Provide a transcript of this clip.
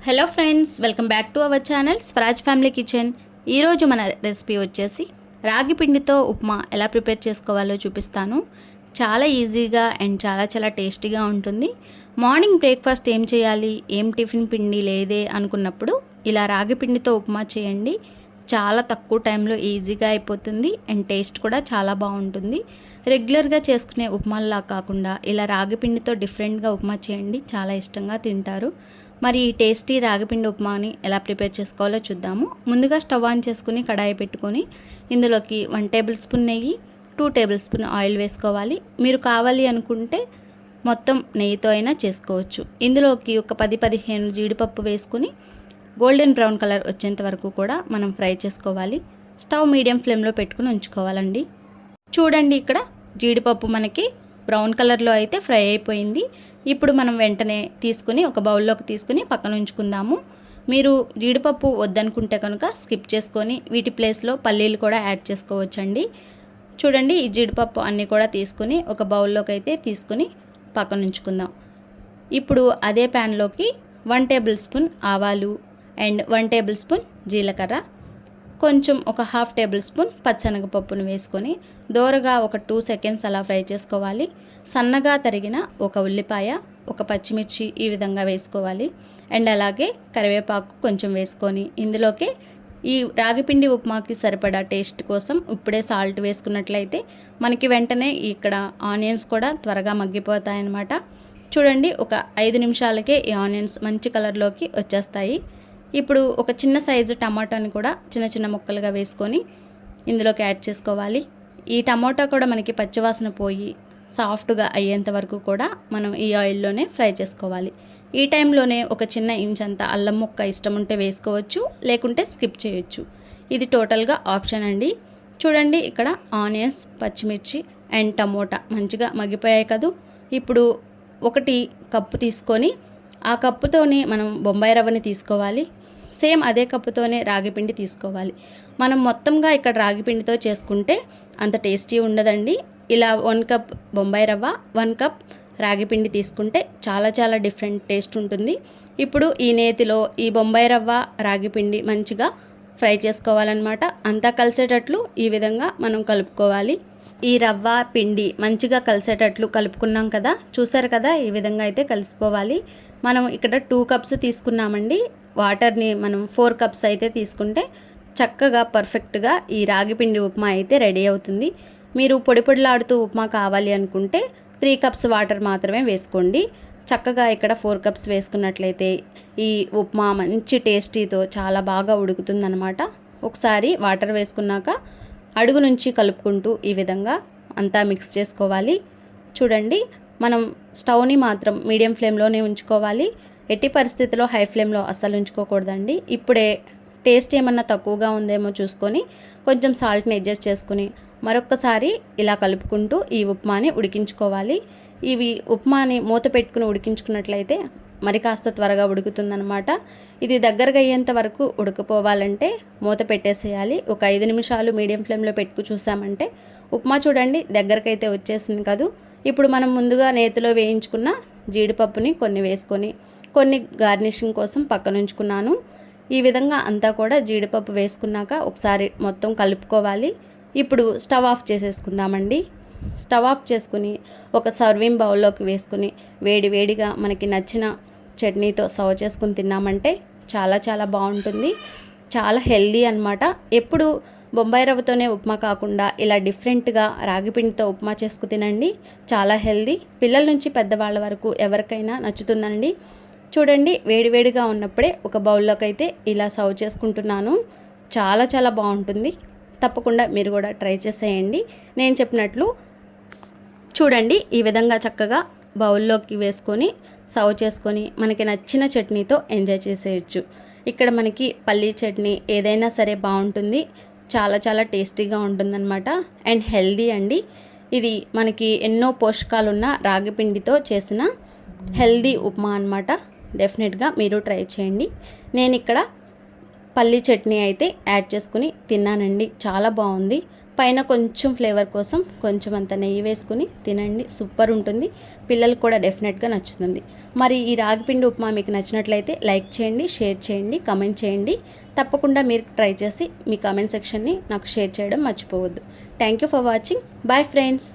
Hello friends, welcome back to our channel Swaraj family kitchen. ఈరోజు మన recipe వచ్చేసి రాగి పిండితో ఉప్మా ఎలా ప్రిపేర్ చేసుకోవాలో చూపిస్తాను. చాలా ఈజీగా అండ్ చాలా టేస్టీగా ఉంటుంది. మార్నింగ్ బ్రేక్ఫాస్ట్ ఏం చేయాలి, ఏం టిఫిన్ పిండి లేదే అనుకున్నప్పుడు ఇలా రాగి పిండితో ఉప్మా చేయండి. చాలా తక్కువ టైంలో ఈజీగా అయిపోతుంది అండ్ టేస్ట్ కూడా చాలా బాగుంటుంది. రెగ్యులర్గా చేసుకునే ఉప్మాలా కాకుండా ఇలా రాగి పిండితో డిఫరెంట్గా ఉప్మా చేయండి, చాలా ఇష్టంగా తింటారు. మరి ఈ టేస్టీ రాగిపిండి ఉప్మాని ఎలా ప్రిపేర్ చేసుకోవాలో చూద్దాము. ముందుగా స్టవ్ ఆన్ చేసుకుని కడాయి పెట్టుకొని ఇందులోకి 1 టేబుల్ స్పూన్ నెయ్యి, 2 టేబుల్ స్పూన్ ఆయిల్ వేసుకోవాలి. మీరు కావాలి అనుకుంటే మొత్తం నెయ్యితో అయినా చేసుకోవచ్చు. ఇందులోకి ఒక 10-15 జీడిపప్పు వేసుకుని గోల్డెన్ బ్రౌన్ కలర్ వచ్చేంత వరకు కూడా మనం ఫ్రై చేసుకోవాలి. స్టవ్ మీడియం ఫ్లేమ్లో పెట్టుకుని ఉంచుకోవాలండి. చూడండి, ఇక్కడ జీడిపప్పు మనకి బ్రౌన్ కలర్లో అయితే ఫ్రై అయిపోయింది. ఇప్పుడు మనం వెంటనే తీసుకుని ఒక బౌల్లోకి తీసుకుని పక్కన ఉంచుకుందాము. మీరు జీడిపప్పు వద్దనుకుంటే కనుక స్కిప్ చేసుకొని వీటి ప్లేస్లో పల్లీలు కూడా యాడ్ చేసుకోవచ్చండి. చూడండి, ఈ జీడిపప్పు అన్నీ కూడా తీసుకుని ఒక బౌల్లోకి అయితే తీసుకుని పక్కన ఉంచుకుందాం. ఇప్పుడు అదే ప్యాన్లోకి 1 టేబుల్ స్పూన్ ఆవాలు అండ్ 1 టేబుల్ స్పూన్ జీలకర్ర, కొంచెం ఒక 1/2 టేబుల్ స్పూన్ పచ్చనగపప్పును వేసుకొని దోరగా ఒక 2 సెకండ్స్ అలా ఫ్రై చేసుకోవాలి. సన్నగా తరిగిన ఒక ఉల్లిపాయ, ఒక పచ్చిమిర్చి ఈ విధంగా వేసుకోవాలి. అండ్ అలాగే కరివేపాకు కొంచెం వేసుకొని ఇందులోకి ఈ రాగిపిండి ఉప్మాకి సరిపడా టేస్ట్ కోసం ఇప్పుడే సాల్ట్ వేసుకున్నట్లయితే మనకి వెంటనే ఇక్కడ ఆనియన్స్ కూడా త్వరగా మగ్గిపోతాయన్నమాట. చూడండి, ఒక 5 నిమిషాలకే ఈ ఆనియన్స్ మంచి కలర్లోకి వచ్చేస్తాయి. ఇప్పుడు ఒక చిన్న సైజు టమాటాని కూడా చిన్న ముక్కలుగా వేసుకొని ఇందులోకి యాడ్ చేసుకోవాలి. ఈ టమాటా కూడా మనకి పచ్చివాసన పోయి సాఫ్ట్గా అయ్యేంత వరకు కూడా మనం ఈ ఆయిల్లోనే ఫ్రై చేసుకోవాలి. ఈ టైంలోనే ఒక చిన్న ఇంచ్ అంత అల్లం ముక్క ఇష్టం ఉంటే వేసుకోవచ్చు, లేకుంటే స్కిప్ చేయొచ్చు. ఇది టోటల్గా ఆప్షన్ అండి. చూడండి, ఇక్కడ ఆనియన్స్, పచ్చిమిర్చి అండ్ టమోటా మంచిగా మగ్గిపోయాయి కదూ. ఇప్పుడు 1 కప్పు తీసుకొని ఆ కప్పుతోనే మనం బొంబాయి రవ్వని తీసుకోవాలి. సేమ్ అదే కప్పుతోనే రాగిపిండి తీసుకోవాలి. మనం మొత్తంగా ఇక్కడ రాగిపిండితో చేసుకుంటే అంత టేస్టీ ఉండదండి. ఇలా 1 కప్ బొంబాయి రవ్వ, 1 కప్ రాగిపిండి తీసుకుంటే చాలా డిఫరెంట్ టేస్ట్ ఉంటుంది. ఇప్పుడు ఈ నేతిలో ఈ బొంబాయి రవ్వ, రాగిపిండి మంచిగా ఫ్రై చేసుకోవాలన్నమాట. అంతా కలిసేటట్లు ఈ విధంగా మనం కలుపుకోవాలి. ఈ రవ్వ పిండి మంచిగా కలిసేటట్లు కలుపుకున్నాం కదా, చూసారు కదా, ఈ విధంగా అయితే కలిసిపోవాలి. మనం ఇక్కడ 2 కప్స్ తీసుకున్నామండి. వాటర్ని మనం 4 కప్స్ అయితే తీసుకుంటే చక్కగా పర్ఫెక్ట్గా ఈ రాగిపిండి ఉప్మా అయితే రెడీ అవుతుంది. మీరు పొడిలాడుతూ ఉప్మా కావాలి అనుకుంటే 3 కప్స్ వాటర్ మాత్రమే వేసుకోండి. చక్కగా ఇక్కడ 4 కప్స్ వేసుకున్నట్లయితే ఈ ఉప్మా మంచి టేస్టీతో చాలా బాగా ఉడుకుతుందన్నమాట. ఒకసారి వాటర్ వేసుకున్నాక అడుగు నుంచి కలుపుకుంటూ ఈ విధంగా అంతా మిక్స్ చేసుకోవాలి. చూడండి, మనం స్టవ్ని మాత్రం మీడియం ఫ్లేమ్లోనే ఉంచుకోవాలి. ఎట్టి పరిస్థితిలో హై ఫ్లేమ్లో అస్సలు ఉంచుకోకూడదండి. ఇప్పుడే టేస్ట్ ఏమన్నా తక్కువగా ఉందేమో చూసుకొని కొంచెం సాల్ట్ని అడ్జస్ట్ చేసుకుని మరొక్కసారి ఇలా కలుపుకుంటూ ఈ ఉప్మాని ఉడికించుకోవాలి. ఇవి ఉప్మాని మూత పెట్టుకుని ఉడికించుకున్నట్లయితే మరి కాస్త త్వరగా ఉడుకుతుందన్నమాట. ఇది దగ్గరగా అయ్యేంత వరకు ఉడికిపోవాలంటే మూత పెట్టేసేయాలి. ఒక 5 నిమిషాలు మీడియం ఫ్లేమ్లో పెట్టుకు చూసామంటే ఉప్మా చూడండి దగ్గరకైతే వచ్చేసింది కదూ. ఇప్పుడు మనం ముందుగా నేతిలో వేయించుకున్న జీడిపప్పుని కొన్ని వేసుకొని కొన్ని గార్నిషింగ్ కోసం పక్కన ఉంచుకున్నాను. ఈ విధంగా అంతా కూడా జీడిపప్పు వేసుకున్నాక ఒకసారి మొత్తం కలుపుకోవాలి. ఇప్పుడు స్టవ్ ఆఫ్ చేసేసుకుందామండి. స్టవ్ ఆఫ్ చేసుకుని ఒక సర్వింగ్ బౌల్లోకి వేసుకుని వేడిగా మనకి నచ్చిన చట్నీతో సర్వ్ చేసుకుని తిన్నామంటే చాలా బాగుంటుంది. చాలా హెల్దీ అన్నమాట. ఎప్పుడు బొంబాయి రవ్వతోనే ఉప్మా కాకుండా ఇలా డిఫరెంట్గా రాగిపిండితో ఉప్మా చేసుకు తినండి. చాలా హెల్దీ. పిల్లల నుంచి పెద్దవాళ్ళ వరకు ఎవరికైనా నచ్చుతుందండి. చూడండి, వేడిగా ఉన్నప్పుడే ఒక బౌల్లోకి అయితే ఇలా సర్వ్ చేసుకుంటున్నాను. చాలా బాగుంటుంది. తప్పకుండా మీరు కూడా ట్రై చేసేయండి. నేను చెప్పినట్లు చూడండి, ఈ విధంగా చక్కగా బౌల్లోకి వేసుకొని సర్వ్ చేసుకొని మనకి నచ్చిన చట్నీతో ఎంజాయ్ చేసేయచ్చు. ఇక్కడ మనకి పల్లీ చట్నీ ఏదైనా సరే బాగుంటుంది. చాలా టేస్టీగా ఉంటుందన్నమాట. అండ్ హెల్దీ అండి. ఇది మనకి ఎన్నో పోషకాలున్న రాగిపిండితో చేసిన హెల్దీ ఉప్మా అన్నమాట. డెఫినెట్గా మీరు ట్రై చేయండి. నేను ఇక్కడ పల్లీ చట్నీ అయితే యాడ్ చేసుకుని తిన్నానండి. చాలా బాగుంది. పైన కొంచెం ఫ్లేవర్ కోసం కొంచెం అంత నెయ్యి వేసుకుని తినండి, సూపర్ ఉంటుంది. పిల్లలకు కూడా డెఫినెట్గా నచ్చుతుంది. మరి ఈ రాగిపిండి ఉప్మా మీకు నచ్చినట్లయితే లైక్ చేయండి, షేర్ చేయండి, కమెంట్ చేయండి. తప్పకుండా మీరు ట్రై చేసి మీ కామెంట్ సెక్షన్ని నాకు షేర్ చేయడం మర్చిపోవద్దు. Thank you for watching. Bye friends.